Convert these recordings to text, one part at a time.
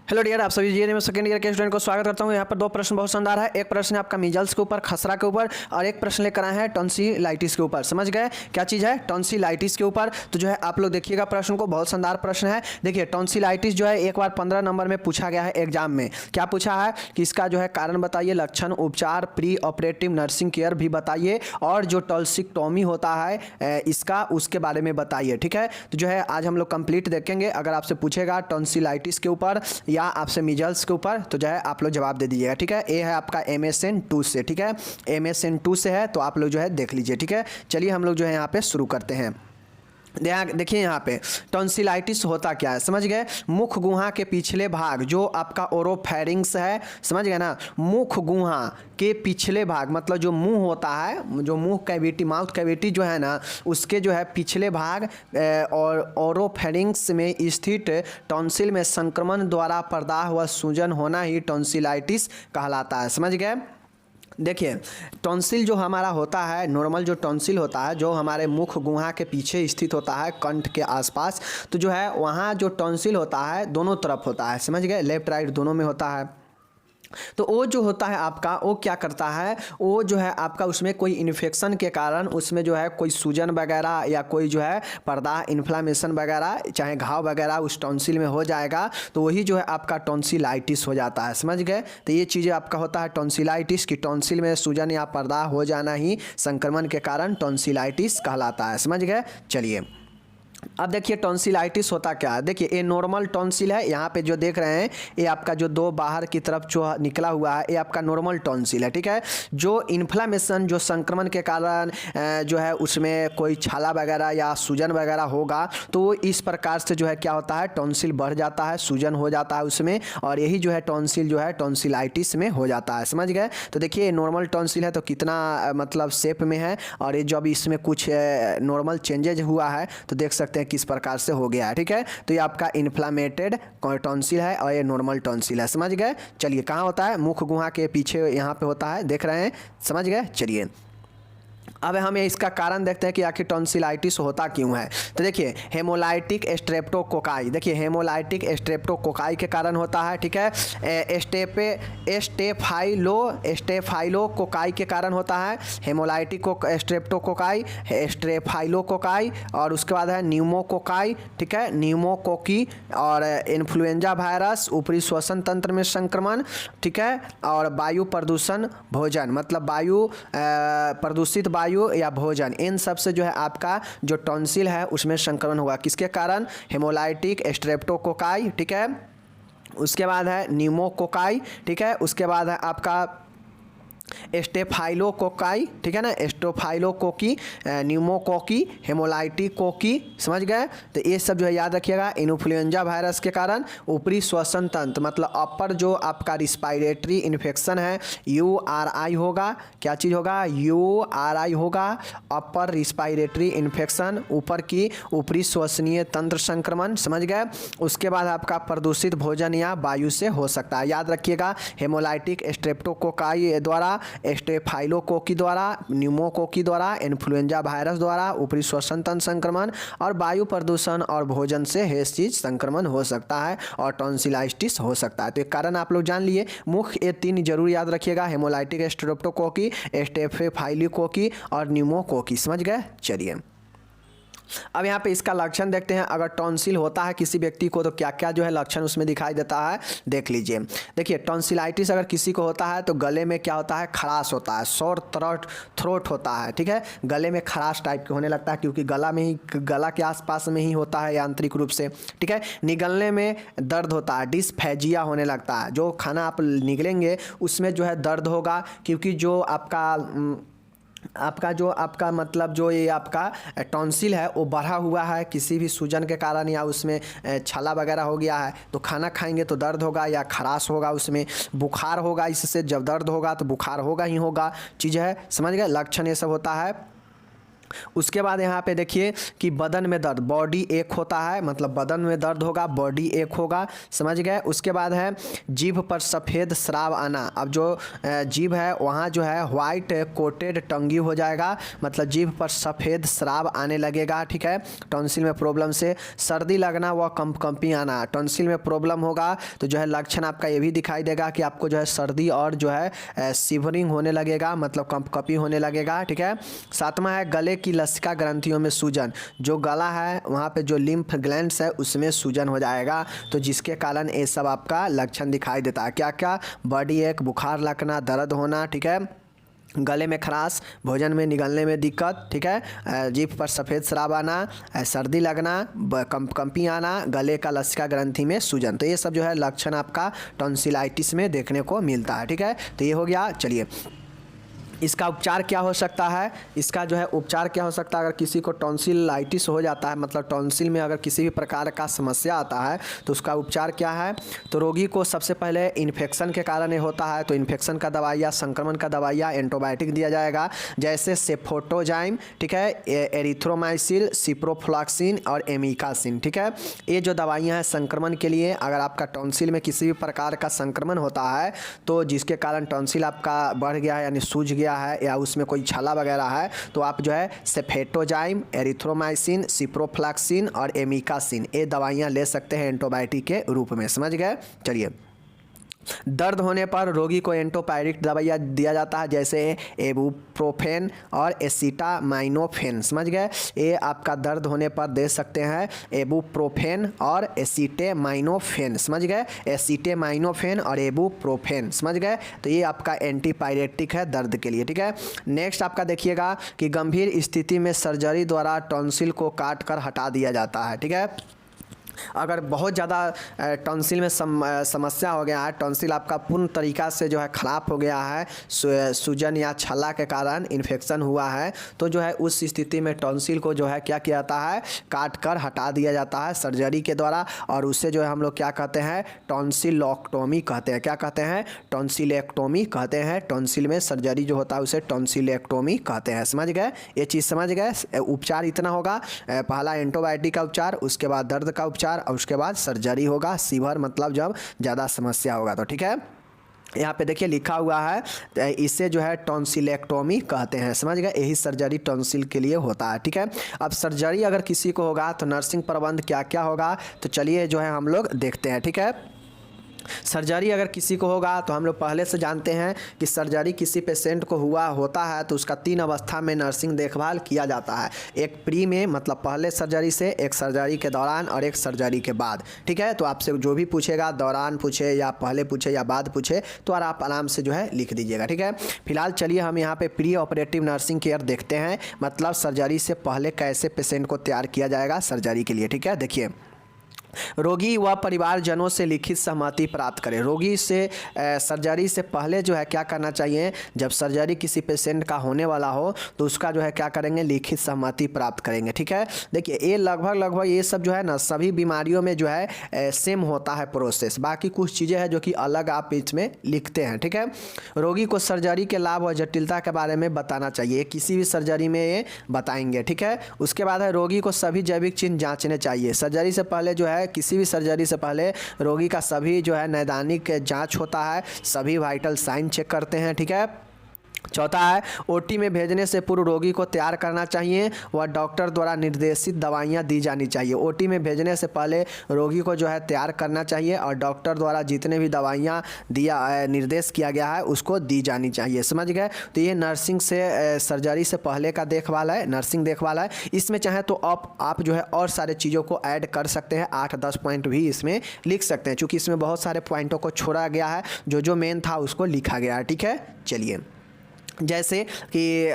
Hello dear, आप सभी GNM second year के स्टूडेंट को स्वागत करता हूं। यहाँ पर दो प्रश्न बहुत शानदार है। एक प्रश्न है आपका मीजल्स के ऊपर, खसरा के ऊपर, और एक प्रश्न लेकर आए हैं टॉन्सिलाइटिस के ऊपर। समझ गए क्या चीज़ है? टॉन्सिलाइटिस के ऊपर। तो जो है आप लोग देखिएगा प्रश्न को, बहुत शानदार प्रश्न है। देखिए टॉन्सिलाइटिस जो है एक बार 15 नंबर में पूछा गया है एग्जाम में। क्या पूछा है कि इसका जो है कारण बताइए, लक्षण, उपचार, प्री ऑपरेटिव नर्सिंग केयर भी बताइए, और जो टॉन्सिक्टोमी होता है इसका उसके बारे में बताइए। ठीक है, तो जो है आज हम लोग कंप्लीट देखेंगे। अगर आपसे पूछेगा टॉन्सिलाइटिस के ऊपर या आपसे मीजल्स के ऊपर, तो जो है आप लोग जवाब दे दीजिएगा। ठीक है, ये है आपका MSN 2 से। ठीक है, MSN 2 से है, तो आप लोग जो है देख लीजिए। ठीक है, चलिए हम लोग जो है यहाँ पे शुरू करते हैं। देखिए यहाँ पे टॉन्सिलाइटिस होता क्या है, समझ गए? मुख गुहा के पिछले भाग जो आपका ओरोफेरिंग्स है, समझ गए ना? मुख गुहा के पिछले भाग मतलब जो मुंह होता है, जो मुंह कैविटी, माउथ कैविटी जो है ना, उसके जो है पिछले भाग और ओरोफेरिंग्स में स्थित टॉन्सिल में संक्रमण द्वारा प्रदाह व सूजन होना ही टॉन्सिलाइटिस कहलाता है। समझ गए? देखिए टॉन्सिल जो हमारा होता है, नॉर्मल जो टॉन्सिल होता है, जो हमारे मुख गुहा के पीछे स्थित होता है, कंठ के आसपास, तो जो है वहाँ जो टॉन्सिल होता है दोनों तरफ होता है। समझ गए? लेफ्ट राइट दोनों में होता है। तो वो जो होता है आपका, वो क्या करता है, वो जो है आपका उसमें कोई इन्फेक्शन के कारण उसमें जो है कोई सूजन वगैरह या कोई जो है प्रदाह, इन्फ्लामेशन वगैरह, चाहे घाव वगैरह उस टॉन्सिल में हो जाएगा, तो वही जो है आपका टॉन्सिलाइटिस हो जाता है। समझ गए? तो ये चीज़ें आपका होता है टॉन्सिलाइटिस की टॉन्सिल में सूजन या प्रदाह हो जाना ही संक्रमण के कारण टॉन्सिलाइटिस कहलाता है। समझ गए? चलिए अब देखिए टॉन्सिलाइटिस होता क्या है। देखिए ये नॉर्मल टॉन्सिल है, यहाँ पे जो देख रहे हैं ये आपका जो दो बाहर की तरफ जो निकला हुआ है ये आपका नॉर्मल टॉन्सिल है। ठीक है, जो इन्फ्लामेशन, जो संक्रमण के कारण जो है उसमें कोई छाला वगैरह या सूजन वगैरह होगा, तो इस प्रकार से जो है क्या होता है, टॉन्सिल बढ़ जाता है, सूजन हो जाता है उसमें, और यही जो है टॉन्सिल जो है टॉन्सिलाइटिस में हो जाता है। समझ गए? तो देखिए नॉर्मल टॉन्सिल है तो कितना मतलब शेप में है, और ये जब इसमें कुछ नॉर्मल चेंजेज हुआ है तो देख सकते हैं किस प्रकार से हो गया है। ठीक है, तो ये आपका इन्फ्लामेटेड टॉन्सिल है और ये नॉर्मल टॉन्सिल है। समझ गए? चलिए कहाँ होता है? मुख गुहा के पीछे यहाँ पे होता है, देख रहे हैं? समझ गए? चलिए अब हम इसका कारण देखते हैं कि आखिर टॉन्सिलाइटिस होता क्यों है। तो देखिए हेमोलाइटिक स्ट्रेप्टोकोकाई, देखिए हेमोलाइटिक स्ट्रेप्टोकोकाई के कारण होता है। ठीक है, स्टेफाइलोकोकाई के कारण होता है, हेमोलाइटिक स्ट्रेप्टोकोकाई, स्टेफाइलोकोकाई, और उसके बाद है न्यूमोकोकाई। ठीक है, न्यूमोकोकी, और इन्फ्लुएंजा वायरस, ऊपरी श्वसन तंत्र में संक्रमण। ठीक है, और वायु प्रदूषण, भोजन मतलब वायु प्रदूषित वायु या भोजन, इन सब से जो है आपका जो टॉन्सिल है उसमें संक्रमण होगा। किसके कारण? Hemolytic streptococci. ठीक है, उसके बाद है न्यूमोकोकाई। ठीक है, उसके बाद है आपका स्टेफाइलोकोकाई। ठीक है ना, स्टेफाइलोकोकी, न्यूमोकोकी, हेमोलाइटिकोकी। समझ गए? तो ये सब जो है याद रखिएगा। इन्फ्लुएंजा वायरस के कारण ऊपरी श्वसन तंत्र मतलब अपर जो आपका रिस्पायरेटरी इन्फेक्शन है, URI होगा। क्या चीज़ होगा? URI होगा, अपर रिस्पायरेटरी इन्फेक्शन, ऊपर की ऊपरी श्वसनीय तंत्र संक्रमण। समझ गए? उसके बाद आपका प्रदूषित भोजन या वायु से हो सकता है। याद रखिएगा, हेमोलाइटिक स्ट्रेप्टोकोकाई द्वारा, स्टेफाइलोकोकी द्वारा, न्यूमोकोकी द्वारा, इन्फ्लुएंजा वायरस द्वारा, ऊपरी श्वसन तंत्र संक्रमण, और वायु प्रदूषण और भोजन से ये चीज संक्रमण हो सकता है और टॉन्सिलाइटिस हो सकता है। तो एक कारण आप लोग जान लिए। मुख्य ये तीन जरूर याद रखिएगा, हेमोलाइटिक स्ट्रेप्टोकोकी, स्टेफाइलोकोकी और न्यूमोकोकी। समझ गए? चलिए अब यहाँ पे इसका लक्षण देखते हैं। अगर टॉन्सिल होता है किसी व्यक्ति को तो क्या क्या जो है लक्षण उसमें दिखाई देता है, देख लीजिए। देखिए टॉन्सिलाइटिस अगर किसी को होता है तो गले में क्या होता है, खराश होता है, सोर थ्रोट होता है। ठीक है, गले में खराश टाइप के होने लगता है, क्योंकि गला के आसपास में ही होता है यांत्रिक रूप से। ठीक है, निगलने में दर्द होता है, डिस्फेजिया होने लगता है, जो खाना आप निगलेंगे उसमें जो है दर्द होगा, क्योंकि जो आपका मतलब जो ये आपका टॉन्सिल है वो बढ़ा हुआ है किसी भी सूजन के कारण, या उसमें छाला वगैरह हो गया है, तो खाना खाएंगे तो दर्द होगा या खराश होगा, उसमें बुखार होगा। इससे जब दर्द होगा तो बुखार होगा ही होगा, चीज़ है। समझ गए? लक्षण ये सब होता है। उसके बाद यहाँ पे देखिए कि बदन में दर्द, बॉडी एक होता है, मतलब बदन में दर्द होगा, बॉडी एक होगा, समझ गए। उसके बाद है जीभ पर सफ़ेद स्राव आना। अब जो जीभ है वहाँ जो है वाइट कोटेड टंगी हो जाएगा, मतलब जीभ पर सफ़ेद स्राव आने लगेगा, ठीक है। टॉन्सिल में प्रॉब्लम से सर्दी लगना व कंपकंपी आना, टॉन्सिल में प्रॉब्लम होगा तो जो है लक्षण आपका ये भी दिखाई देगा कि आपको जो है सर्दी और जो है शिवरिंग होने लगेगा, मतलब कंपकंपी होने लगेगा, ठीक है। सातवां है गले की लसिका ग्रंथियों में सूजन, जो गला है वहाँ पे जो लिम्फ ग्लैंड्स है उसमें सूजन हो जाएगा, तो जिसके कारण ये सब आपका लक्षण दिखाई देता है। क्या क्या? बॉडी एक, बुखार लगना, दर्द होना, ठीक है, गले में खराश, भोजन में निगलने में दिक्कत, ठीक है, जीभ पर सफ़ेद स्राव आना, सर्दी लगना, कंपी आना, गले का लसिका ग्रंथि में सूजन, तो ये सब जो है लक्षण आपका टॉन्सिलाइटिस में देखने को मिलता है, ठीक है। तो ये हो गया। चलिए इसका उपचार क्या हो सकता है? इसका जो है उपचार क्या हो सकता है अगर किसी को टॉन्सिलाइटिस हो जाता है, मतलब टॉन्सिल में अगर किसी भी प्रकार का समस्या आता है तो उसका उपचार क्या है? तो रोगी को सबसे पहले इन्फेक्शन के कारण ये होता है, तो इन्फेक्शन का दवाइयाँ, संक्रमण का दवाइयाँ, एंटीबायोटिक दिया जाएगा, जैसे सेफोटोजाइम, ठीक है, एरिथ्रोमाइसिन, सिप्रोफ्लॉक्सिन और एमिकासिन, ठीक है। ये जो दवाइयाँ हैं संक्रमण के लिए, अगर आपका टॉन्सिल में किसी भी प्रकार का संक्रमण होता है तो जिसके कारण टॉन्सिल आपका बढ़ गया है यानी सूज गया है या उसमें कोई छाला वगैरह है, तो आप जो है सेफेटोजाइम, एरिथ्रोमाइसिन, सिप्रोफ्लॉक्सिन और एमिकासिन ये दवाइयाँ ले सकते हैं एंटीबायोटिक के रूप में, समझ गए। चलिए दर्द होने पर रोगी को एंटीपायरेटिक दवाइयाँ दिया जाता है, जैसे इबुप्रोफेन और एसिटामाइनोफेन, समझ गए। ये आपका दर्द होने पर दे सकते हैं इबुप्रोफेन और एसिटामाइनोफेन, समझ गए, एसिटामाइनोफेन और इबुप्रोफेन, समझ गए। तो ये आपका एंटीपायरेटिक है दर्द के लिए, ठीक है। नेक्स्ट आपका देखिएगा कि गंभीर स्थिति में सर्जरी द्वारा टॉन्सिल को काट कर हटा दिया जाता है, ठीक है। अगर बहुत ज़्यादा टॉन्सिल में समस्या हो गया है, टॉन्सिल आपका पूर्ण तरीक़ा से जो है ख़राब हो गया है, सूजन या छाला के कारण इन्फेक्शन हुआ है, तो जो है उस स्थिति में टॉन्सिल को जो है क्या किया जाता है? काट कर हटा दिया जाता है सर्जरी के द्वारा, और उससे जो है हम लोग क्या कहते हैं? टॉन्सिलोक्टोमी कहते हैं। क्या कहते हैं? टॉन्सिलेक्टोमी कहते हैं। टॉन्सिल में सर्जरी जो होता है उसे टॉन्सिलेक्टोमी कहते हैं, समझ गए। ये चीज़ समझ गए। उपचार इतना होगा, पहला एंटीबायोटिक का उपचार, उसके बाद दर्द का उपचार और उसके बाद सर्जरी होगा, सीवर मतलब जब ज़्यादा समस्या होगा तो, ठीक है। यहाँ पे देखिए लिखा हुआ है, इसे जो है टॉन्सिलेक्टोमी कहते हैं, समझ गए। यही सर्जरी टॉन्सिल के लिए होता है, ठीक है। अब सर्जरी अगर किसी को होगा तो नर्सिंग प्रबंध क्या क्या होगा, तो चलिए जो है हम लोग देखते हैं, ठीक है। सर्जरी अगर किसी को होगा तो हम लोग पहले से जानते हैं कि सर्जरी किसी पेशेंट को होता है तो उसका 3 अवस्था में नर्सिंग देखभाल किया जाता है। एक प्री में, मतलब पहले सर्जरी से, एक सर्जरी के दौरान और एक सर्जरी के बाद, ठीक है। तो आपसे जो भी पूछेगा, दौरान पूछे या पहले पूछे या बाद पूछे, तो आप आराम से जो है लिख दीजिएगा, ठीक है। फिलहाल चलिए हम यहाँ पे प्री ऑपरेटिव नर्सिंग केयर देखते हैं, मतलब सर्जरी से पहले कैसे पेशेंट को तैयार किया जाएगा सर्जरी के लिए, ठीक है। देखिए रोगी व परिवारजनों से लिखित सहमति प्राप्त करें। रोगी से सर्जरी से पहले जो है क्या करना चाहिए? जब सर्जरी किसी पेशेंट का होने वाला हो तो उसका जो है क्या करेंगे? लिखित सहमति प्राप्त करेंगे, ठीक है। देखिए ये लगभग ये सब जो है ना सभी बीमारियों में जो है सेम होता है प्रोसेस, बाकी कुछ चीज़ें हैं जो कि अलग आप इसमें लिखते हैं, ठीक है। रोगी को सर्जरी के लाभ और जटिलता के बारे में बताना चाहिए, किसी भी सर्जरी में ये बताएंगे, ठीक है। उसके बाद है रोगी को सभी जैविक चिन्ह जाँचने चाहिए। सर्जरी से पहले जो है किसी भी सर्जरी से पहले रोगी का सभी जो है नैदानिक जांच होता है, सभी वाइटल साइन चेक करते हैं, ठीक है। चौथा है ओटी में भेजने से पूर्व रोगी को तैयार करना चाहिए व डॉक्टर द्वारा निर्देशित दवाइयाँ दी जानी चाहिए। ओटी में भेजने से पहले रोगी को जो है तैयार करना चाहिए और डॉक्टर द्वारा जितने भी दवाइयाँ निर्देश किया गया है उसको दी जानी चाहिए, समझ गए। तो ये नर्सिंग से सर्जरी से पहले का देखभाल है, नर्सिंग देखभाल है। इसमें चाहे तो आप जो है और सारे चीज़ों को ऐड कर सकते हैं, 8-10 पॉइंट भी इसमें लिख सकते हैं, चूँकि इसमें बहुत सारे पॉइंटों को छोड़ा गया है, जो मेन था उसको लिखा गया है, ठीक है। चलिए जैसे कि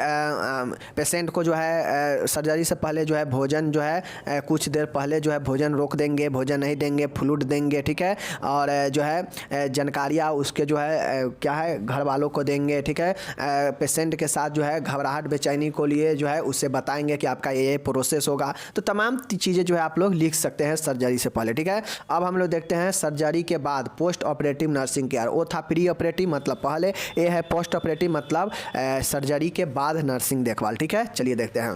पेशेंट को जो है सर्जरी से पहले जो है भोजन जो है कुछ देर पहले जो है भोजन रोक देंगे, भोजन नहीं देंगे, फ्लूइड देंगे, ठीक है। और जो है जानकारियाँ उसके जो है क्या है घर वालों को देंगे, ठीक है। पेशेंट के साथ जो है घबराहट बेचैनी को लिए जो है उससे बताएंगे कि आपका ये प्रोसेस होगा। तो तमाम चीज़ें जो है आप लोग लिख सकते हैं सर्जरी से पहले, ठीक है। अब हम लोग देखते हैं सर्जरी के बाद पोस्ट ऑपरेटिव नर्सिंग केयर। वो था प्री ऑपरेटिव मतलब पहले, ये है पोस्ट ऑपरेटिव मतलब सर्जरी के बाद नर्सिंग देखभाल, ठीक है। चलिए देखते हैं।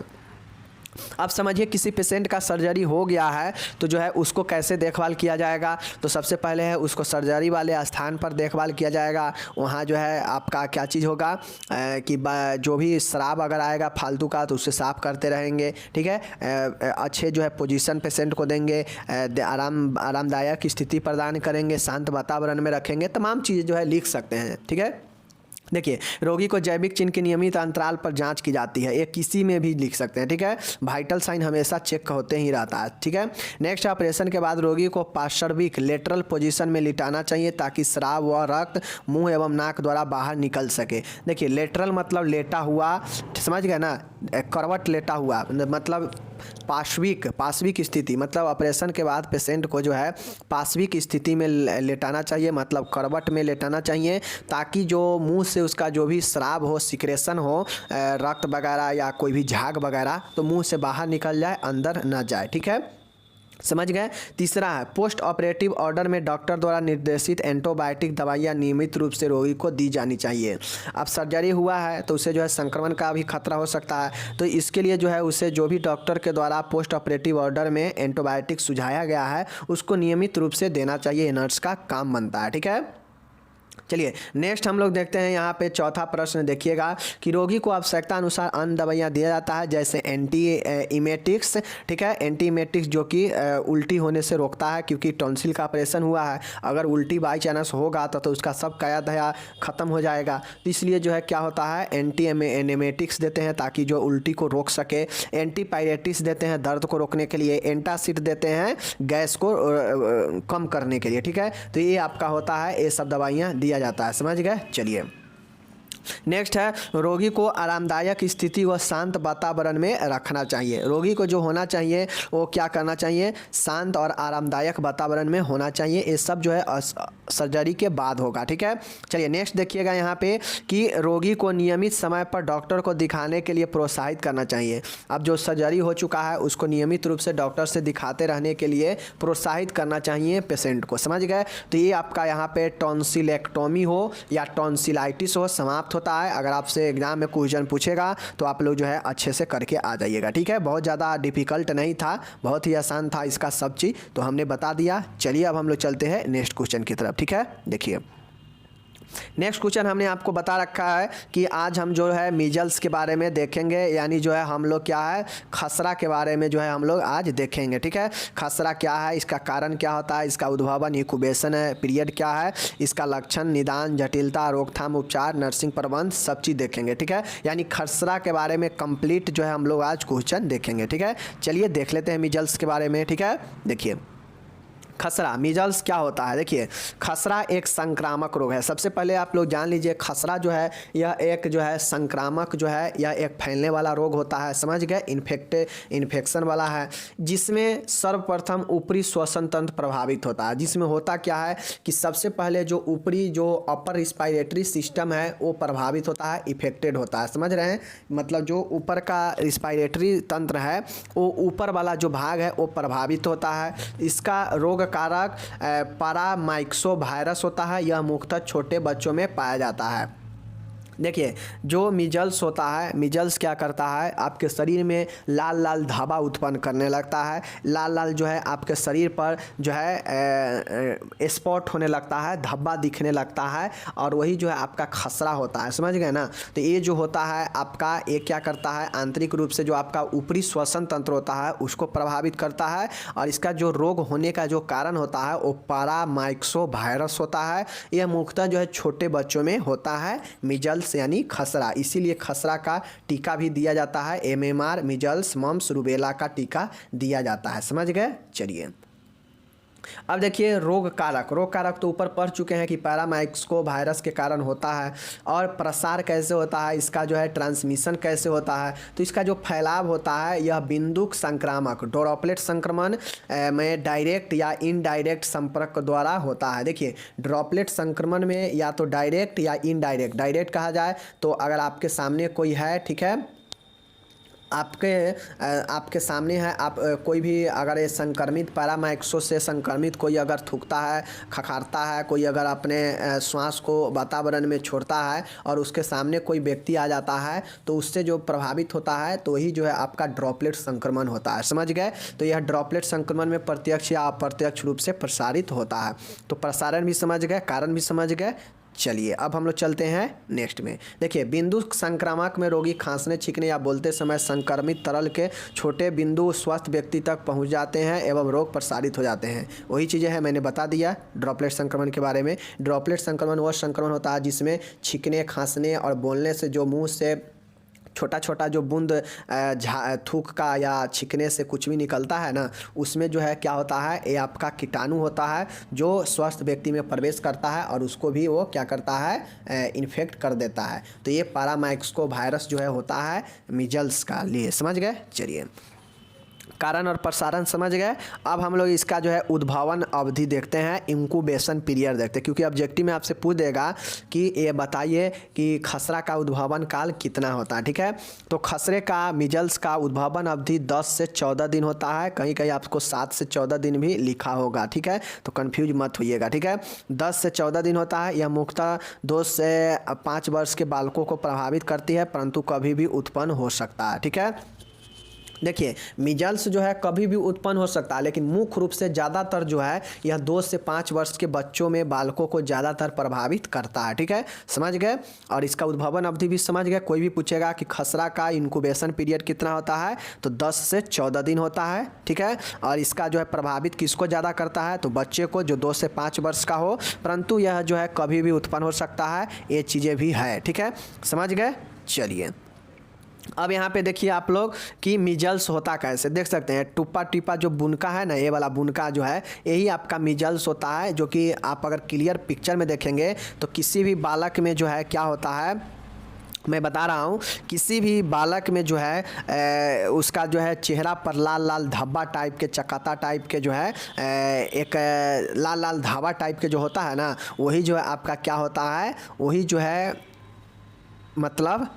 अब समझिए किसी पेशेंट का सर्जरी हो गया है तो जो है उसको कैसे देखभाल किया जाएगा। तो सबसे पहले है उसको सर्जरी वाले स्थान पर देखभाल किया जाएगा। वहाँ जो है आपका क्या चीज़ होगा कि जो भी शराब अगर आएगा फालतू का तो उससे साफ़ करते रहेंगे, ठीक है। अच्छे जो है पोजीशन पेशेंट को देंगे, आरामदायक स्थिति प्रदान करेंगे, शांत वातावरण में रखेंगे, तमाम चीज़ें जो है लिख सकते हैं, ठीक है। देखिए रोगी को जैविक चिन्ह की नियमित अंतराल पर जांच की जाती है, ये किसी में भी लिख सकते हैं, ठीक है। वाइटल साइन हमेशा चेक होते ही रहता है, ठीक है। नेक्स्ट, ऑपरेशन के बाद रोगी को पार्श्विक लेटरल पोजीशन में लिटाना चाहिए ताकि स्राव व रक्त मुंह एवं नाक द्वारा बाहर निकल सके। देखिए लेटरल मतलब लेटा हुआ, समझ गए ना, करवट लेटा हुआ मतलब पार्श्विक स्थिति मतलब ऑपरेशन के बाद पेशेंट को जो है पार्श्विक स्थिति में लेटाना चाहिए, मतलब करवट में लेटाना चाहिए ताकि जो मुंह से उसका जो भी स्राव हो, सिक्रेशन हो, रक्त वगैरह या कोई भी झाग वगैरह, तो मुंह से बाहर निकल जाए, अंदर न जाए, ठीक है। समझ गए। तीसरा है पोस्ट ऑपरेटिव ऑर्डर में डॉक्टर द्वारा निर्देशित एंटीबायोटिक दवाइयाँ नियमित रूप से रोगी को दी जानी चाहिए। अब सर्जरी हुआ है तो उसे जो है संक्रमण का भी खतरा हो सकता है, तो इसके लिए जो है उसे जो भी डॉक्टर के द्वारा पोस्ट ऑपरेटिव ऑर्डर में एंटीबायोटिक सुझाया गया है उसको नियमित रूप से देना चाहिए, नर्स का काम बनता है, ठीक है। चलिए नेक्स्ट हम लोग देखते हैं यहाँ पे चौथा प्रश्न देखिएगा कि रोगी को आवश्यकता अनुसार अन्य दवाइयाँ दिया जाता है जैसे एंटी इमेटिक्स, ठीक है। एंटी इमेटिक्स जो कि उल्टी होने से रोकता है, क्योंकि टॉन्सिल का ऑपरेशन हुआ है, अगर उल्टी बाई चांस होगा तो उसका सब काया धया ख़त्म हो जाएगा, तो इसलिए जो है क्या होता है एंटी एनेमेटिक्स देते हैं ताकि जो उल्टी को रोक सके। एंटीपायरेटिक्स देते हैं दर्द को रोकने के लिए। एंटासिड देते हैं गैस को कम करने के लिए, ठीक है। तो ये आपका होता है, ये सब दवाइयाँ दिया जाता है, समझ गए। चलिए नेक्स्ट है रोगी को आरामदायक स्थिति व शांत वातावरण में रखना चाहिए। रोगी को जो होना चाहिए वो क्या करना चाहिए, शांत और आरामदायक वातावरण में होना चाहिए। ये सब जो है सर्जरी के बाद होगा, ठीक है। चलिए नेक्स्ट देखिएगा यहाँ पे कि रोगी को नियमित समय पर डॉक्टर को दिखाने के लिए प्रोत्साहित करना चाहिए। अब जो सर्जरी हो चुका है उसको नियमित रूप से डॉक्टर से दिखाते रहने के लिए प्रोत्साहित करना चाहिए पेशेंट को, समझ गए। तो ये आपका यहाँ पे टॉन्सिलेक्टोमी हो या टॉन्सिलाइटिस हो समाप्त होता है। अगर आपसे एग्जाम में क्वेश्चन पूछेगा तो आप लोग जो है अच्छे से करके आ जाइएगा, ठीक है। बहुत ज़्यादा डिफिकल्ट नहीं था, बहुत ही आसान था इसका सब चीज़, तो हमने बता दिया। चलिए अब हम लोग चलते हैं नेक्स्ट क्वेश्चन की तरफ, ठीक है। देखिए नेक्स्ट क्वेश्चन हमने आपको बता रखा है कि आज हम जो है मीजल्स के बारे में देखेंगे, यानी जो है हम लोग क्या है खसरा के बारे में जो है हम लोग आज देखेंगे, ठीक है। खसरा क्या है, इसका कारण क्या होता है, इसका उद्भावन इंक्यूबेशन है, पीरियड क्या है, इसका लक्षण, निदान, जटिलता, रोकथाम, उपचार, नर्सिंग प्रबंध, सब चीज़ देखेंगे, ठीक है। यानी खसरा के बारे में कंप्लीट जो है हम लोग आज क्वेश्चन देखेंगे, ठीक है। चलिए देख लेते हैं मीजल्स के बारे में, ठीक है। देखिए खसरा मीजल्स क्या होता है। देखिए खसरा एक संक्रामक रोग है। सबसे पहले आप लोग जान लीजिए खसरा जो है यह एक जो है संक्रामक जो है यह एक फैलने वाला रोग होता है, समझ गए, इन्फेक्शन वाला है, जिसमें सर्वप्रथम ऊपरी श्वसन तंत्र प्रभावित होता है। जिसमें होता क्या है कि सबसे पहले जो ऊपरी जो अपर रिस्पायरेटरी सिस्टम है वो प्रभावित होता है, इफेक्टेड होता है, समझ रहे हैं। मतलब जो ऊपर का रिस्पायरेटरी तंत्र है वो ऊपर वाला जो भाग है वो प्रभावित होता है। इसका रोग कारक पैरामाइक्सो वायरस होता है, यह मुख्यतः छोटे बच्चों में पाया जाता है। देखिए जो मीजल्स होता है, मीजल्स क्या करता है आपके शरीर में लाल लाल धाबा उत्पन्न करने लगता है, लाल लाल जो है आपके शरीर पर जो है स्पॉट होने लगता है, धब्बा दिखने लगता है, और वही जो है आपका खसरा होता है, समझ गए ना। तो ये जो होता है आपका ये क्या करता है आंतरिक रूप से जो आपका ऊपरी श्वसन तंत्र होता है उसको प्रभावित करता है, और इसका जो रोग होने का जो कारण होता है वो पैरामाइक्सो वायरस होता है। यह मुख्यतः जो है छोटे बच्चों में होता है मीजल्स यानी खसरा, इसीलिए खसरा का टीका भी दिया जाता है, MMR मीजल्स मम्स रूबेला का टीका दिया जाता है, समझ गए। चलिए अब देखिए रोग कारक तो ऊपर पढ़ चुके हैं कि पैरामाइक्सो वायरस के कारण होता है, और प्रसार कैसे होता है, इसका जो है ट्रांसमिशन कैसे होता है। तो इसका जो फैलाव होता है यह बिंदुक संक्रामक ड्रॉपलेट संक्रमण में डायरेक्ट या इनडायरेक्ट संपर्क द्वारा होता है। देखिए ड्रॉपलेट संक्रमण में या तो डायरेक्ट या इनडायरेक्ट, डायरेक्ट कहा जाए तो अगर आपके सामने कोई है, ठीक है, आपके सामने है। आप कोई भी अगर ये संक्रमित पैरामाइक्सो से संक्रमित कोई अगर थूकता है, खखारता है, कोई अगर अपने श्वास को वातावरण में छोड़ता है और उसके सामने कोई व्यक्ति आ जाता है तो उससे जो प्रभावित होता है तो वही जो है आपका ड्रॉपलेट संक्रमण होता है। समझ गए? तो यह ड्रॉपलेट संक्रमण में प्रत्यक्ष या अप्रत्यक्ष रूप से प्रसारित होता है। तो प्रसारण भी समझ गए, कारण भी समझ गए। चलिए अब हम लोग चलते हैं नेक्स्ट में। देखिए, बिंदु संक्रामक में रोगी खांसने, छींकने या बोलते समय संक्रमित तरल के छोटे बिंदु स्वस्थ व्यक्ति तक पहुंच जाते हैं एवं रोग प्रसारित हो जाते हैं। वही चीज़ें हैं मैंने बता दिया ड्रॉपलेट संक्रमण के बारे में। ड्रॉपलेट संक्रमण वह संक्रमण होता है जिसमें छींकने, खांसने और बोलने से जो मुंह से छोटा छोटा जो बूंद थूक का या छींकने से कुछ भी निकलता है ना, उसमें जो है क्या होता है, ये आपका कीटाणु होता है जो स्वस्थ व्यक्ति में प्रवेश करता है और उसको भी वो क्या करता है, इन्फेक्ट कर देता है। तो ये पैरामाइक्सको वायरस जो है होता है मीजल्स का लिए। समझ गए? चलिए, कारण और प्रसारण समझ गए। अब हम लोग इसका जो है उद्भावन अवधि देखते हैं, इंक्यूबेशन पीरियड देखते हैं, क्योंकि ऑब्जेक्टिव में आपसे पूछ देगा कि ये बताइए कि खसरा का उद्भावन काल कितना होता है। ठीक है, तो खसरे का मीजल्स का उद्भावन अवधि 10 से 14 दिन होता है। कहीं कहीं आपको 7 से 14 दिन भी लिखा होगा। ठीक है, तो कन्फ्यूज मत होइएगा। ठीक है, 10 से 14 दिन होता है। यह मुख्यतः 2 से 5 वर्ष के बालकों को प्रभावित करती है, परंतु कभी भी उत्पन्न हो सकता है। ठीक है, देखिए मीजल्स जो है कभी भी उत्पन्न हो सकता है, लेकिन मुख्य रूप से ज़्यादातर जो है यह 2 से 5 वर्ष के बच्चों में, बालकों को ज़्यादातर प्रभावित करता है। ठीक है, समझ गए? और इसका उद्भावन अवधि भी समझ गए। कोई भी पूछेगा कि खसरा का इंक्यूबेशन पीरियड कितना होता है, तो 10 से 14 दिन होता है। ठीक है, और इसका जो है प्रभावित किसको ज़्यादा करता है, तो बच्चे को जो 2 से 5 वर्ष का हो, परंतु यह जो है कभी भी उत्पन्न हो सकता है। ये चीज़ें भी है। ठीक है, समझ गए? चलिए अब यहाँ पे देखिए आप लोग कि मीजल्स होता कैसे, देख सकते हैं टुप्पा टिप्पा जो बुनका है ना, ये वाला बुनका जो है यही आपका मीजल्स होता है, जो कि आप अगर क्लियर पिक्चर में देखेंगे तो किसी भी बालक में जो है क्या होता है, मैं बता रहा हूँ, किसी भी बालक में जो है उसका जो है चेहरा पर लाल लाल धब्बा टाइप के, चकाता टाइप के जो है एक लाल लाल धावा टाइप के जो होता है ना, वही जो है आपका क्या होता है, वही जो है मतलब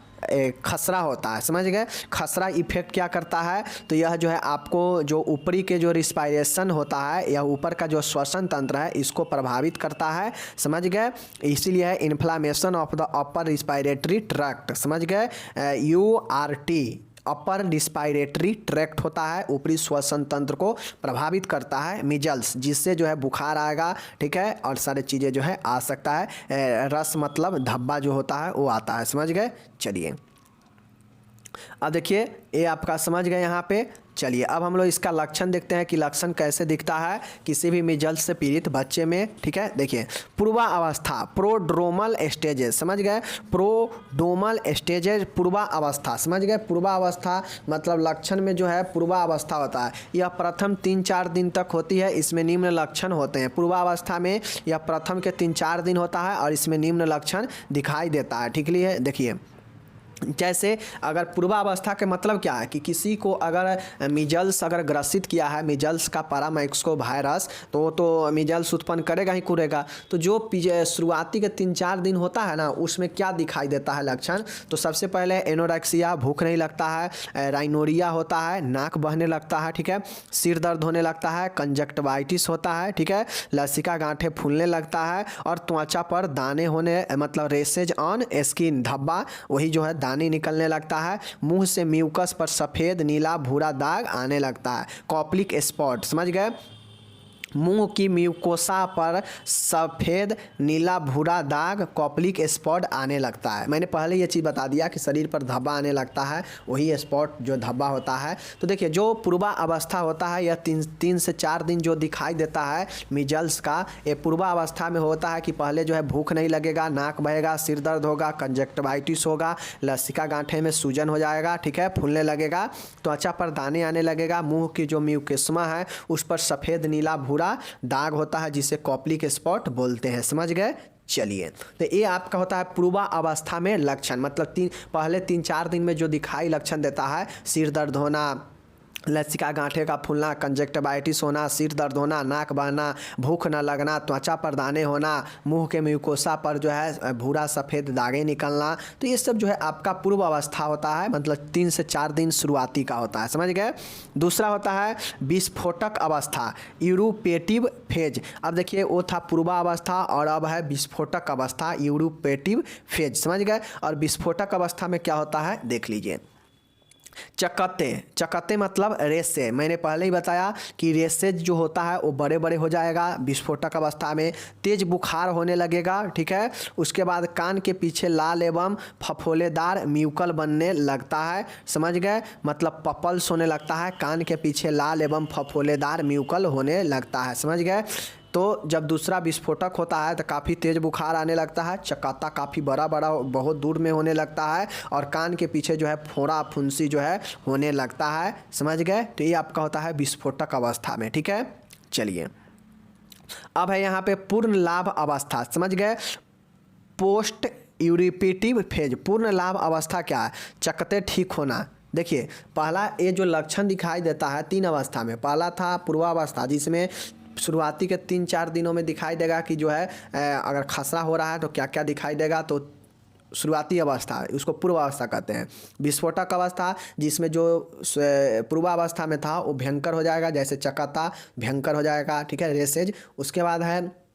खसरा होता है। समझ गए? खसरा इफेक्ट क्या करता है, तो यह जो है आपको जो ऊपरी के जो रिस्पायरेशन होता है या ऊपर का जो श्वसन तंत्र है इसको प्रभावित करता है। समझ गए? इसीलिए है inflammation of the upper respiratory tract. समझ गए? URT अपर रिस्पायरेटरी ट्रैक्ट होता है, ऊपरी श्वसन तंत्र को प्रभावित करता है मीजल्स, जिससे जो है बुखार आएगा। ठीक है, और सारी चीज़ें जो है आ सकता है। रस मतलब धब्बा जो होता है वो आता है। समझ गए? चलिए अब देखिए ये आपका समझ गए यहाँ पे। चलिए अब हम लोग इसका लक्षण देखते हैं कि लक्षण कैसे दिखता है किसी भी मीजल्स से पीड़ित बच्चे में। ठीक है, देखिए पूर्वावस्था, प्रोड्रोमल स्टेजेस। समझ गए? प्रोडोमल स्टेजेस, पूर्वावस्था। समझ गए? पूर्वावस्था मतलब लक्षण में जो है पूर्वावस्था होता है, यह प्रथम 3-4 दिन तक होती है। इसमें निम्न लक्षण होते हैं। पूर्वावस्था में यह प्रथम के 3-4 दिन होता है और इसमें निम्न लक्षण दिखाई देता है। ठीक है, देखिए जैसे अगर पूर्वावस्था के मतलब क्या है कि किसी को अगर मीजल्स अगर ग्रसित किया है, मीजल्स का पैरामाइक्सको वायरस, तो मीजल्स उत्पन्न करेगा ही करेगा। तो जो शुरुआती के 3-4 दिन होता है ना, उसमें क्या दिखाई देता है लक्षण, तो सबसे पहले एनोरेक्सिया, भूख नहीं लगता है, राइनोरिया होता है, नाक बहने लगता है। ठीक है, सिर दर्द होने लगता है, कंजक्टिवाइटिस होता है। ठीक है, लसिका गांठें फूलने लगता है और त्वचा पर दाने होने मतलब रेसेज ऑन स्किन, धब्बा, वही जो है दाने निकलने लगता है। मुंह से म्यूकस पर सफ़ेद नीला भूरा दाग आने लगता है, कॉप्लिक स्पॉट। समझ गए? मुंह की म्यूकोसा पर सफ़ेद नीला भूरा दाग, कॉप्लिक स्पॉट आने लगता है। मैंने पहले ये चीज़ बता दिया कि शरीर पर धब्बा आने लगता है, वही स्पॉट जो धब्बा होता है। तो देखिए जो पूर्वा अवस्था होता है यह 3 से 4 दिन जो दिखाई देता है मीजल्स का, ये पूर्वा अवस्था में होता है कि पहले जो है भूख नहीं लगेगा, नाक बहेगा, सिर दर्द होगा, कंजक्टिवाइटिस होगा, लसिका गांठे में सूजन हो जाएगा। ठीक है, फूलने लगेगा, त्वचा पर दाने आने लगेगा, मुँह की जो म्यूकेस्मा है उस पर सफ़ेद नीला भूरा दाग होता है जिसे कॉप्लिक स्पॉट बोलते हैं। समझ गए? चलिए तो ये आपका होता है पूर्वा अवस्था में लक्षण, मतलब पहले 3-4 दिन में जो दिखाई लक्षण देता है, सिर दर्द होना, लसिका गांठे का फूलना, कंजक्टिवाइटिस होना, सिर दर्द होना, नाक बहना, भूख न लगना, त्वचा पर दाने होना, मुंह के म्यूकोसा पर जो है भूरा सफ़ेद दागे निकलना, तो ये सब जो है आपका पूर्व अवस्था होता है, मतलब 3 से 4 दिन शुरुआती का होता है, समझ गए। दूसरा होता है विस्फोटक अवस्था, यूरोपेटिव फेज। अब देखिए वो था पूर्वावस्था और अब है विस्फोटक अवस्था, यूरोपेटिव फेज, समझ गए। और विस्फोटक अवस्था में क्या होता है देख लीजिए। चकत्ते, चकत्ते मतलब रेसे, मैंने पहले ही बताया कि रेसेज जो होता है वो बड़े बड़े हो जाएगा विस्फोटक अवस्था में। तेज बुखार होने लगेगा, ठीक है। उसके बाद कान के पीछे लाल एवं फफोलेदार म्यूकल बनने लगता है, समझ गए, मतलब पपल्स होने लगता है, कान के पीछे लाल एवं फफोलेदार म्यूकल होने लगता है, समझ गए। तो जब दूसरा विस्फोटक होता है तो काफ़ी तेज़ बुखार आने लगता है, चकाता काफ़ी बड़ा बड़ा बहुत दूर में होने लगता है और कान के पीछे जो है फोड़ा फुंसी जो है होने लगता है, समझ गए। तो ये आपका होता है विस्फोटक अवस्था में, ठीक है। चलिए अब है यहाँ पे पूर्ण लाभ अवस्था, समझ गए। पोस्ट यूरोपेटिव फेज, पूर्ण लाभ अवस्था क्या है, चकत्ते ठीक होना। देखिए पहला ये जो लक्षण दिखाई देता है 3 अवस्था में, पहला था पूर्वावस्था जिसमें शुरुआती के 3-4 दिनों में दिखाई देगा कि जो है अगर खसरा हो रहा है तो क्या क्या दिखाई देगा, तो शुरुआती अवस्था उसको पूर्वावस्था कहते हैं। विस्फोटक अवस्था जिसमें जो पूर्वावस्था में था वो भयंकर हो जाएगा, जैसे चकाता भयंकर हो जाएगा, ठीक है, रेसेज। उसके बाद है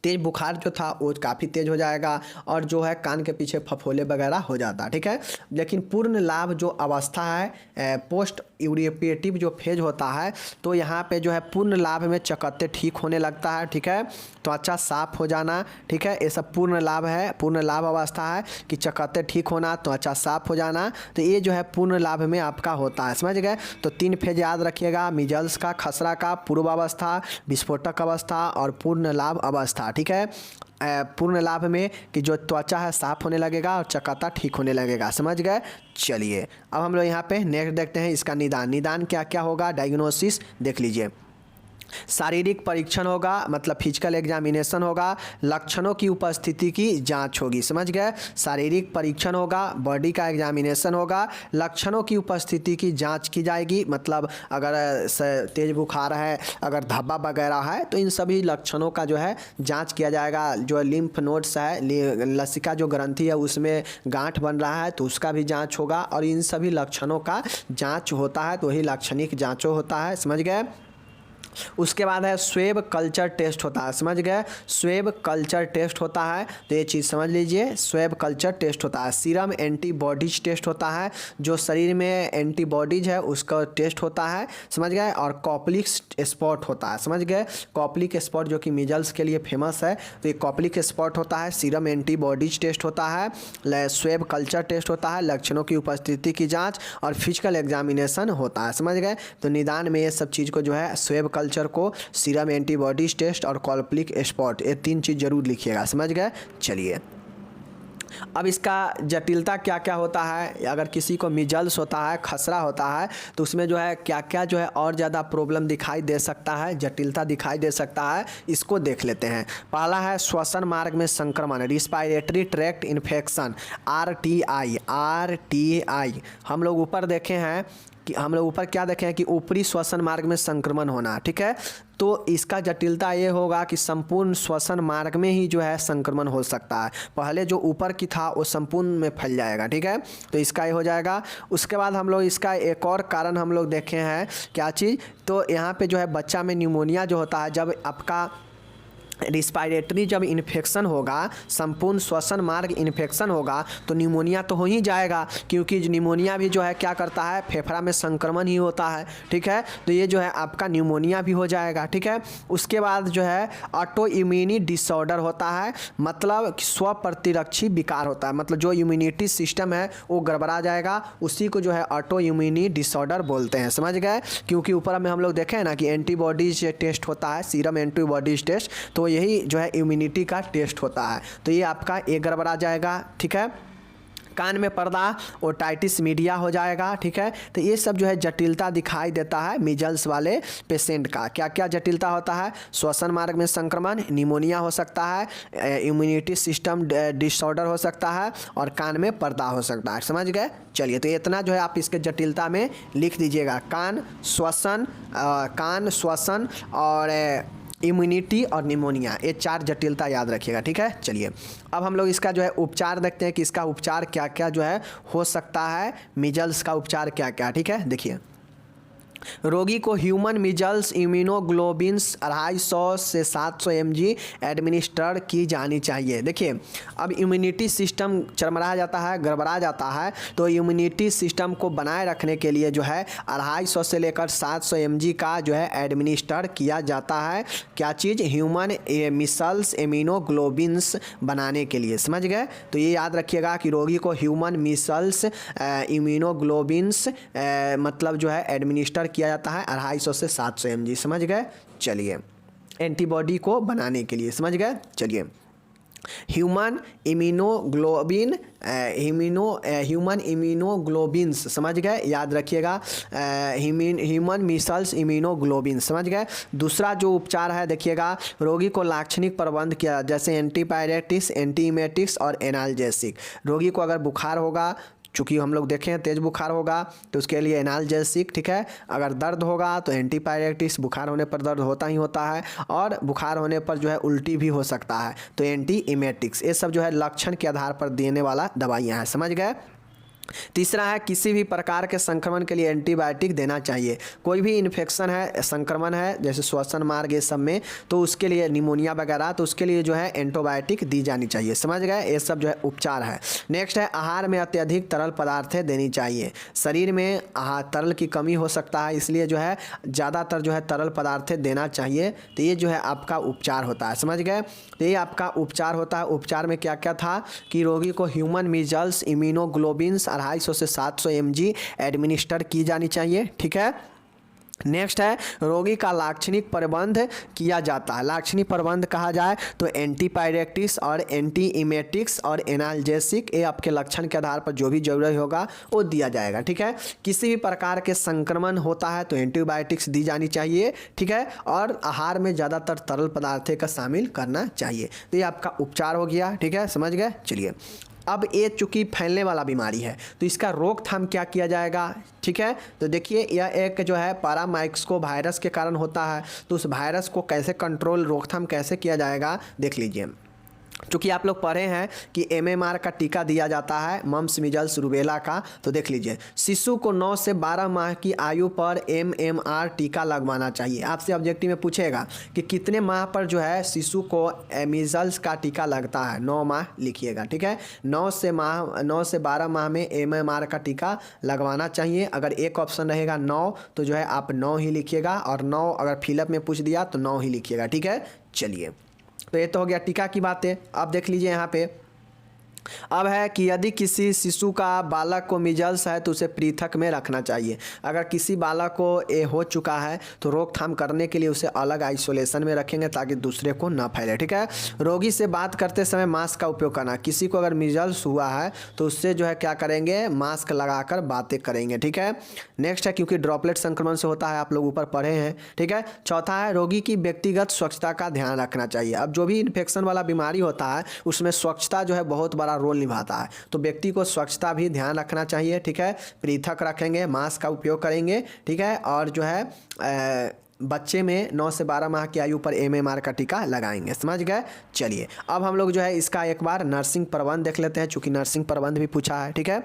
तेज बुखार जो था वो काफ़ी तेज हो जाएगा और जो है कान के पीछे फफोले वगैरह हो जाता, ठीक है। लेकिन पूर्ण लाभ जो अवस्था है पोस्ट यूरोपेटिव जो फेज होता है, तो यहाँ पे जो है पूर्ण लाभ में चकत्ते ठीक होने लगता है, ठीक है, त्वचा साफ हो जाना, ठीक है, ये सब पूर्ण लाभ है, पूर्ण लाभ अवस्था है कि चकत्ते ठीक होना, त्वचा साफ हो जाना, तो ये जो है पूर्ण लाभ में आपका होता है, समझ गए। तो 3 फेज याद रखिएगा, मिजल्स का, खसरा का, पूर्वावस्था, विस्फोटक अवस्था और पूर्ण लाभ अवस्था, ठीक है। पूर्ण लाभ में कि जो त्वचा है साफ होने लगेगा और चकाता ठीक होने लगेगा, समझ गए। चलिए अब हम लोग यहाँ पे नेक्स्ट देखते हैं इसका निदान। निदान क्या क्या होगा, डायग्नोसिस देख लीजिए। शारीरिक परीक्षण होगा, मतलब फिजिकल एग्जामिनेशन होगा, लक्षणों की उपस्थिति की जांच होगी, समझ गए। शारीरिक परीक्षण होगा, बॉडी का एग्जामिनेशन होगा, लक्षणों की उपस्थिति की जांच की जाएगी, मतलब अगर तेज बुखार है, अगर धब्बा वगैरह है तो इन सभी लक्षणों का जो है जांच किया जाएगा। जो लिम्फ नोड्स है, लसिका जो ग्रंथि है उसमें गांठ बन रहा है तो उसका भी जाँच होगा और इन सभी लक्षणों का जाँच होता है, तो वही लाक्षणिक जाँचों होता है, समझ गए। उसके बाद है स्वेब कल्चर टेस्ट होता है, समझ गए, स्वेब कल्चर टेस्ट होता है, तो ये चीज़ समझ लीजिए, स्वेब कल्चर टेस्ट होता है। सीरम एंटीबॉडीज टेस्ट होता है, जो शरीर में एंटीबॉडीज है उसका टेस्ट होता है, समझ गए। और कॉप्लिक स्पॉट होता है, समझ गए, कॉप्लिक स्पॉट जो कि मिजल्स के लिए फेमस है, तो ये कॉप्लिक स्पॉट होता है। सीरम एंटीबॉडीज टेस्ट होता है, स्वेब कल्चर टेस्ट होता है, लक्षणों की उपस्थिति की जाँच और फिजिकल एग्जामिनेशन होता है, समझ गए। तो निदान में ये सब चीज़ को जो है स्वेब कल्चर को, सीरम एंटीबॉडीज टेस्ट और कॉप्लिक स्पॉट, ये 3 चीज़ जरूर लिखिएगा, समझ गए। चलिए अब इसका जटिलता क्या क्या होता है, अगर किसी को मिजल्स होता है, खसरा होता है, तो उसमें जो है क्या क्या जो है और ज़्यादा प्रॉब्लम दिखाई दे सकता है, जटिलता दिखाई दे सकता है, इसको देख लेते हैं। पहला है श्वसन मार्ग में संक्रमण, रिस्पायरेटरी ट्रैक्ट इन्फेक्शन, RTI। हम लोग ऊपर देखे हैं कि हम लोग ऊपर क्या देखें कि ऊपरी श्वसन मार्ग में संक्रमण होना, ठीक है। तो इसका जटिलता ये होगा कि संपूर्ण श्वसन मार्ग में ही जो है संक्रमण हो सकता है, पहले जो ऊपर की था वो संपूर्ण में फैल जाएगा, ठीक है, तो इसका ये हो जाएगा। उसके बाद हम लोग इसका एक और कारण हम लोग देखे हैं, क्या चीज़, तो यहाँ पे जो है बच्चा में न्यूमोनिया जो होता है, जब आपका रिस्पायरेटरी जब इन्फेक्शन होगा, संपूर्ण श्वसन मार्ग इन्फेक्शन होगा, तो निमोनिया तो हो ही जाएगा, क्योंकि निमोनिया भी जो है क्या करता है, फेफड़ा में संक्रमण ही होता है, ठीक है, तो ये जो है आपका निमोनिया भी हो जाएगा, ठीक है। उसके बाद जो है ऑटो इम्यूनी डिसऑर्डर होता है, मतलब स्व प्रतिरक्षी विकार होता है, मतलब जो इम्यूनिटी सिस्टम है वो गड़बड़ा जाएगा, उसी को जो है ऑटो इम्यूनी डिसऑर्डर बोलते हैं, समझ गए। क्योंकि ऊपर में हम लोग देखें ना कि एंटीबॉडीज टेस्ट होता है, सीरम एंटीबॉडीज टेस्ट, तो यही जो है इम्यूनिटी का टेस्ट होता है, तो ये आपका ये गड़बड़ा जाएगा, ठीक है। कान में पर्दा ओटाइटिस मीडिया हो जाएगा, ठीक है। तो ये सब जो है जटिलता दिखाई देता है मीजल्स वाले पेशेंट का। क्या क्या जटिलता होता है? श्वसन मार्ग में संक्रमण, निमोनिया हो सकता है, इम्यूनिटी सिस्टम डिसऑर्डर हो सकता है और कान में पर्दा हो सकता है। समझ गए? चलिए, तो इतना जो है आप इसके जटिलता में लिख दीजिएगा। कान श्वसन और इम्यूनिटी और निमोनिया, ये 4 जटिलता याद रखिएगा, ठीक है। चलिए, अब हम लोग इसका जो है उपचार देखते हैं कि इसका उपचार क्या क्या जो है हो सकता है, मीजल्स का उपचार क्या क्या, ठीक है। देखिए, रोगी को ह्यूमन मीजल्स इम्यूनोग्लोबिन्स 250 से 700 mg एडमिनिस्टर की जानी चाहिए। देखिए, अब इम्यूनिटी सिस्टम चरमरा जाता है, गड़बड़ा जाता है, तो इम्यूनिटी सिस्टम को बनाए रखने के लिए जो है 250 से लेकर 700 mg का जो है एडमिनिस्टर किया जाता है। क्या चीज़? ह्यूमन मिसल्स इम्यूनोग्लोबिन्स बनाने के लिए। समझ गए? तो ये याद रखिएगा कि रोगी को ह्यूमन मिसल्स इम्यूनोग्लोबिन्स मतलब जो है एडमिनिस्टर किया जाता है 250 से 700 mg। समझ गए? चलिए, एंटीबॉडी को बनाने के लिए। समझ गए? चलिए, ह्यूमन इम्यूनोग्लोबिन्स, समझ गए? याद रखिएगा, ह्यूमन मिसल्स इम्यूनोग्लोबिन्स। समझ गए? दूसरा जो उपचार है, देखिएगा, रोगी को लाक्षणिक प्रबंध किया, जैसे एंटीपायरेटिक्स, एंटीइमेटिक्स और एनाल्जेसिक। रोगी को अगर बुखार होगा, चूँकि हम लोग देखें तेज़ बुखार होगा तो उसके लिए एनाल्जेसिक, ठीक है। अगर दर्द होगा तो एंटीपायरेटिक्स, बुखार होने पर दर्द होता ही होता है, और बुखार होने पर जो है उल्टी भी हो सकता है, तो एंटीइमेटिक्स। ये सब जो है लक्षण के आधार पर देने वाला दवाइयाँ हैं। समझ गए? तीसरा है, किसी भी प्रकार के संक्रमण के लिए एंटीबायोटिक देना चाहिए। कोई भी इन्फेक्शन है, संक्रमण है, जैसे श्वसन मार्ग ये सब में, तो उसके लिए निमोनिया वगैरह, तो उसके लिए जो है एंटीबायोटिक दी जानी चाहिए। समझ गए? ये सब जो है उपचार है। नेक्स्ट है, आहार में अत्यधिक तरल पदार्थें देनी चाहिए। शरीर में तरल की कमी हो सकता है, इसलिए जो है ज़्यादातर जो है तरल पदार्थें देना चाहिए। तो ये जो है आपका उपचार होता है। समझ गए? तो ये आपका उपचार होता है। उपचार में क्या क्या था कि रोगी को ह्यूमन मीजल्स इम्यूनोग्लोबिन्स 250 से 700 mg एडमिनिस्टर की जानी चाहिए, ठीक है। नेक्स्ट है, रोगी का लाक्षणिक प्रबंध किया जाता है। लाक्षणिक प्रबंध कहा जाए तो एंटीपायरेटिक्स और एंटीइमेटिक्स और एनाल्जेसिक, ये आपके लक्षण के आधार पर जो भी जरूरत होगा वो दिया जाएगा, ठीक है। किसी भी प्रकार के संक्रमण होता है तो एंटीबायोटिक्स दी जानी चाहिए, ठीक है। और आहार में ज़्यादातर तरल पदार्थों का शामिल करना चाहिए। तो ये आपका उपचार हो गया, ठीक है। समझ गए? चलिए, अब ये चूँकि फैलने वाला बीमारी है तो इसका रोकथाम क्या किया जाएगा, ठीक है। तो देखिए, यह एक जो है पैरामाइक्सको वायरस के कारण होता है, तो उस वायरस को कैसे कंट्रोल, रोकथाम कैसे किया जाएगा, देख लीजिए। चूँकि आप लोग पढ़े हैं कि MMR का टीका दिया जाता है, मम्प्स मीजल्स रूबेला का, तो देख लीजिए, शिशु को 9 से 12 माह की आयु पर MMR टीका लगवाना चाहिए। आपसे ऑब्जेक्टिव में पूछेगा कि कितने माह पर जो है शिशु को मीजल्स का टीका लगता है। 9 माह लिखिएगा, ठीक है। 9 से 12 माह में MMR का टीका लगवाना चाहिए। अगर एक ऑप्शन रहेगा 9 तो जो है आप 9 ही लिखिएगा, और 9 अगर फिलअप में पूछ दिया तो 9 ही लिखिएगा, ठीक है। चलिए, तो ये तो हो गया टीका की बातें। अब देख लीजिए यहाँ पे, अब है कि यदि किसी शिशु का बालक को मिजल्स है तो उसे पृथक में रखना चाहिए। अगर किसी बालक को ये हो चुका है तो रोकथाम करने के लिए उसे अलग आइसोलेशन में रखेंगे ताकि दूसरे को ना फैले, ठीक है। रोगी से बात करते समय मास्क का उपयोग करना। किसी को अगर मिजल्स हुआ है तो उससे जो है क्या करेंगे, मास्क लगाकर बातें करेंगे, ठीक है। नेक्स्ट है, क्योंकि ड्रॉपलेट संक्रमण से होता है, आप लोग ऊपर पढ़े हैं, ठीक है। चौथा है, रोगी की व्यक्तिगत स्वच्छता का ध्यान रखना चाहिए। अब जो भी इन्फेक्शन वाला बीमारी होता है उसमें स्वच्छता जो है बहुत बड़ा रोल निभाता है, तो व्यक्ति को स्वच्छता भी ध्यान रखना चाहिए, ठीक है। पृथक रखेंगे, मास्क का उपयोग करेंगे, ठीक है। और जो है बच्चे में 9 से 12 माह की आयु पर MMR का टीका लगाएंगे। समझ गए? चलिए, अब हम लोग जो है इसका एक बार नर्सिंग प्रबंध देख लेते हैं, चूँकि नर्सिंग प्रबंध भी पूछा है, ठीक है।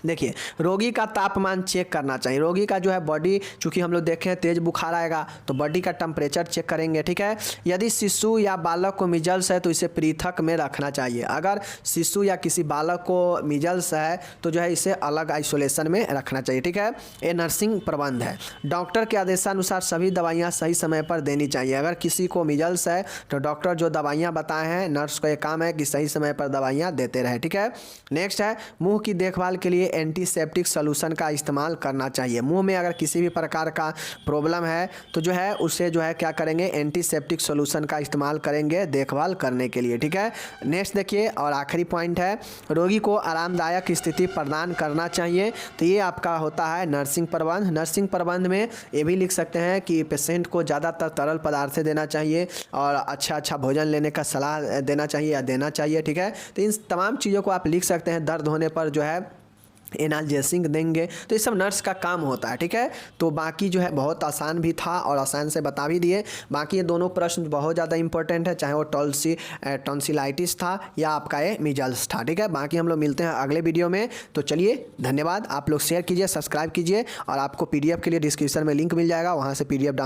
देखिए, रोगी का तापमान चेक करना चाहिए। रोगी का जो है बॉडी, चूँकि हम लोग देखें तेज़ बुखार आएगा तो बॉडी का टेम्परेचर चेक करेंगे, ठीक है। यदि शिशु या बालक को मिजल्स है तो इसे पृथक में रखना चाहिए। अगर शिशु या किसी बालक को मिजल्स है तो जो है इसे अलग आइसोलेशन में रखना चाहिए, ठीक है। ये नर्सिंग प्रबंध है। डॉक्टर के आदेशानुसार सभी दवाइयाँ सही समय पर देनी चाहिए। अगर किसी को मिजल्स है तो डॉक्टर जो दवाइयाँ बताए हैं, नर्स का ये काम है कि सही समय पर दवाइयाँ देते रहे, ठीक है। नेक्स्ट है, मुँह की देखभाल के लिए एंटीसेप्टिक सोल्यूशन का इस्तेमाल करना चाहिए। मुंह में अगर किसी भी प्रकार का प्रॉब्लम है तो जो है उससे जो है क्या करेंगे, एंटीसेप्टिक सोल्यूशन का इस्तेमाल करेंगे देखभाल करने के लिए। ठीक है, नेक्स्ट देखिए और आखिरी पॉइंट है, रोगी को आरामदायक स्थिति प्रदान करना चाहिए। तो ये आपका होता है नर्सिंग प्रबंध। नर्सिंग प्रबंध में ये भी लिख सकते हैं कि पेशेंट को ज़्यादातर तरल पदार्थ देना चाहिए और अच्छा भोजन लेने का सलाह देना चाहिए या देना चाहिए। ठीक है, तो इन तमाम चीज़ों को आप लिख सकते हैं। दर्द होने पर जो है एनाल्जेसिक देंगे, तो ये सब नर्स का काम होता है। ठीक है, तो बाकी जो है बहुत आसान भी था और आसान से बता भी दिए। बाकी ये दोनों प्रश्न बहुत ज़्यादा इंपॉर्टेंट है, चाहे वो टॉन्सिलाइटिस था या आपका ये मीजल्स था। ठीक है, बाकी हम लोग मिलते हैं अगले वीडियो में। तो चलिए धन्यवाद, आप लोग शेयर कीजिए, सब्सक्राइब कीजिए और आपको PDF के लिए डिस्क्रिप्शन में लिंक मिल जाएगा, वहाँ से PDF डाउन